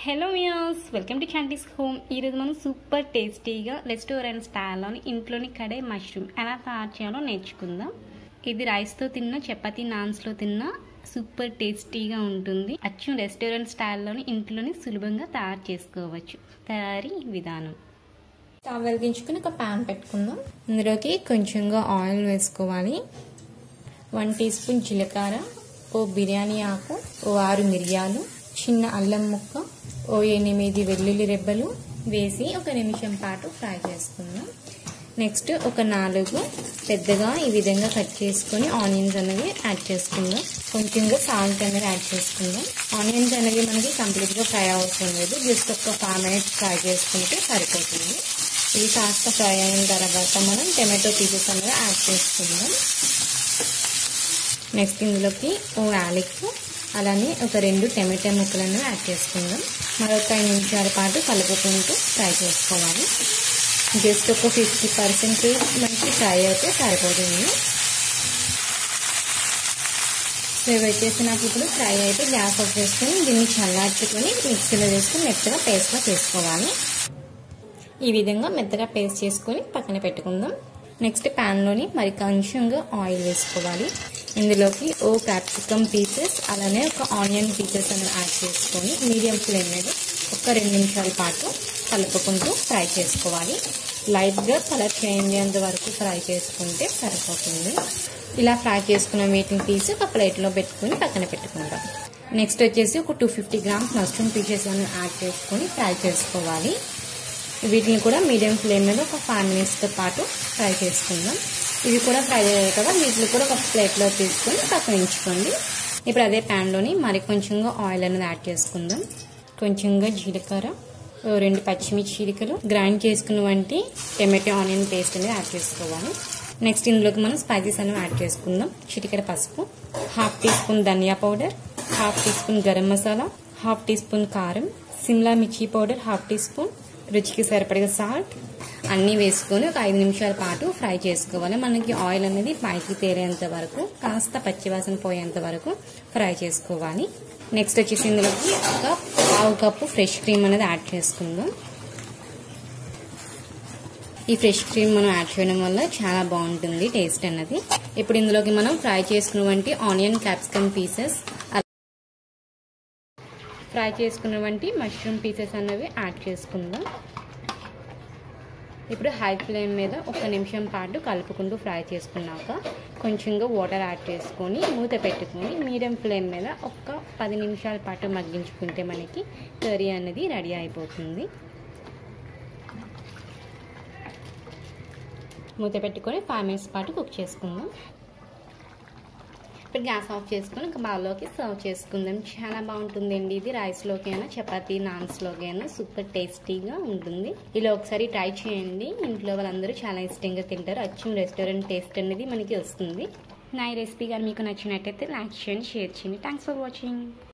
Hello viewers, welcome to Chanti's home. ఈరోజు మనం super టేస్టీగా రెస్టారెంట్ స్టైల్లోని ఇంట్లోని కడాయి మష్రూమ్ ఎలా తయారు చేయాలో నేర్చుకుందాం. ఇది రైస్తో తిన్నా, చపాతీ నాన్స్లో తిన్నా సూపర్ టేస్టీగా ఉంటుంది. అచ్చం రెస్టారెంట్ స్టైల్లోని ఇంట్లోని సులభంగా తయారు చేసుకోవచ్చు. తయారీ విధానం: స్టవ్ వెలిగించుకుని ఒక ప్యాన్ పెట్టుకుందాం. ఇందులోకి కొంచెంగా ఆయిల్ వేసుకోవాలి. 1 టీ స్పూన్ జీలకర్ర, ఓ బిర్యానీ ఆకు, ఓ 6 మిరియాలు, చిన్న అల్లం ముక్క, ఓ 8 వెల్లుల్లి రెబ్బలు వేసి 1 నిమిషం పాటు ఫ్రై చేసుకుందాం. నెక్స్ట్ ఒక 4 పెద్దగా ఈ విధంగా కట్ చేసుకుని ఆనియన్స్ అనేవి యాడ్ చేసుకుందాం. కొంచెంగా సాల్ట్ అనేది యాడ్ చేసుకుందాం. ఆనియన్స్ అనేవి మనకి కంప్లీట్గా ఫ్రై అవసరం లేదు, జస్ట్ ఒక 5 మినిట్స్ ఫ్రై చేసుకుంటే సరిపోతుంది. ఇది కాస్త ఫ్రై అయిన తర్వాత మనం టమాటో పీసెస్ అనేవి యాడ్ చేసుకుందాం. నెక్స్ట్ ఇందులోకి ఓ యాలక్కు, అలానే ఒక 2 టమాటా ముక్కలను యాడ్ చేసుకుందాం. మరొక 5 నిమిషాల పాటు కలుపుకుంటూ ఫ్రై చేసుకోవాలి. జస్ట్ ఒక 50% మనకి ఫ్రై అయితే సరిపోతుంది. సో ఇవి వచ్చేసి నాకు ఇప్పుడు ఫ్రై అయితే గ్యాస్ ఆఫ్ చేసుకుని దీన్ని చల్లార్చుకొని మిక్సీలో వేసుకుని మెత్తగా పేస్ట్గా చేసుకోవాలి. ఈ విధంగా మెత్తగా పేస్ట్ చేసుకొని పక్కన పెట్టుకుందాం. నెక్స్ట్ ప్యాన్లోని మరి కొంచెంగా ఆయిల్ వేసుకోవాలి. ఇందులోకి ఓ క్యాప్సికమ్ పీసెస్, అలానే ఒక ఆనియన్ పీసెస్ అని యాడ్ చేసుకొని మీడియం ఫ్లేమ్ మీద ఒక 2 నిమిషాల పాటు కలుపుకుంటూ ఫ్రై చేసుకోవాలి. లైట్గా కలర్ చేంజ్ అయ్యేంత వరకు ఫ్రై చేసుకుంటే సరిపోతుంది. ఇలా ఫ్రై చేసుకున్న వీటిని తీసి ఒక ప్లేట్లో పెట్టుకుని పక్కన పెట్టుకుంటాం. నెక్స్ట్ వచ్చేసి ఒక 250 గ్రామ్స్ మష్రూమ్ పీసెస్ అని యాడ్ చేసుకొని ఫ్రై చేసుకోవాలి. వీటిని కూడా మీడియం ఫ్లేమ్ మీద ఒక 5 మినిట్స్తో పాటు ఫ్రై చేసుకుందాం. ఇవి కూడా ఫ్రై అయ్యాయి కదా, వీటిని కూడా ఒక ప్లేట్లో తీసుకొని పక్కన ఉంచుకోండి. ఇప్పుడు అదే ప్యాన్లోని మరి కొంచెంగా ఆయిల్ అనేది యాడ్ చేసుకుందాం. కొంచెంగా జీలకర్ర, 2 పచ్చిమిర్చి చీలికలు, గ్రైండ్ చేసుకున్నవంటి టమాటో ఆనియన్ పేస్ట్ అనేది యాడ్ చేసుకోవాలి. నెక్స్ట్ ఇందులోకి మనం స్పైసెస్ అనేవి యాడ్ చేసుకుందాం. చిటికెడ పసుపు, 1/2 టీ స్పూన్ ధనియా powder, 1/2 teaspoon garam masala, 1/2 teaspoon కారం, సిమ్లా మిర్చి పౌడర్ 1/2 టీ స్పూన్, రుచికి సరిపడగా సాల్ట్ అన్నీ వేసుకొని ఒక 5 నిమిషాల పాటు ఫ్రై చేసుకోవాలి. మనకి ఆయిల్ అనేది పైకి తేలేంత వరకు, కాస్త పచ్చివాసన పోయేంత వరకు ఫ్రై చేసుకోవాలి. నెక్స్ట్ వచ్చేసి ఇందులోకి ఒక 1/2 కప్పు ఫ్రెష్ క్రీమ్ అనేది యాడ్ చేసుకుందాం. ఈ ఫ్రెష్ క్రీమ్ మనం యాడ్ చేయడం వల్ల చాలా బాగుంటుంది టేస్ట్ అన్నది. ఇప్పుడు ఇందులోకి మనం ఫ్రై చేసుకున్నటువంటి ఆనియన్, క్యాప్సికమ్ పీసెస్, ఫ్రై చేసుకున్నటువంటి మష్రూమ్ పీసెస్ అనేవి యాడ్ చేసుకుందాం. ఇప్పుడు హై ఫ్లేమ్ మీద 1 నిమిషం పాటు కలుపుకుంటూ ఫ్రై చేసుకున్నాక కొంచెంగా వాటర్ యాడ్ చేసుకొని మూత పెట్టుకొని మీడియం ఫ్లేమ్ మీద ఒక 10 నిమిషాల పాటు మగ్గించుకుంటే మనకి కర్రీ అనేది రెడీ అయిపోతుంది. మూత పెట్టుకొని 5 మినిట్స్ పాటు కుక్ చేసుకుందాం. ఇప్పుడు గ్యాస్ ఆఫ్ చేసుకొని ఒక బౌల్లోకి సర్వ్ చేసుకుందాం. చాలా బాగుంటుందండి. ఇది రైస్లోకి అయినా, చపాతీ నాన్స్లోకి అయినా సూపర్ టేస్టీగా ఉంటుంది. ఇలా ఒకసారి ట్రై చేయండి. ఇంట్లో వాళ్ళందరూ చాలా ఇష్టంగా తింటారు. అచ్చం రెస్టారెంట్ టేస్ట్ అనేది మనకి వస్తుంది. నా ఈ రెసిపీ కానీ మీకు నచ్చినట్టయితే లైక్ చేయండి, షేర్ చేయండి. Thanks for watching.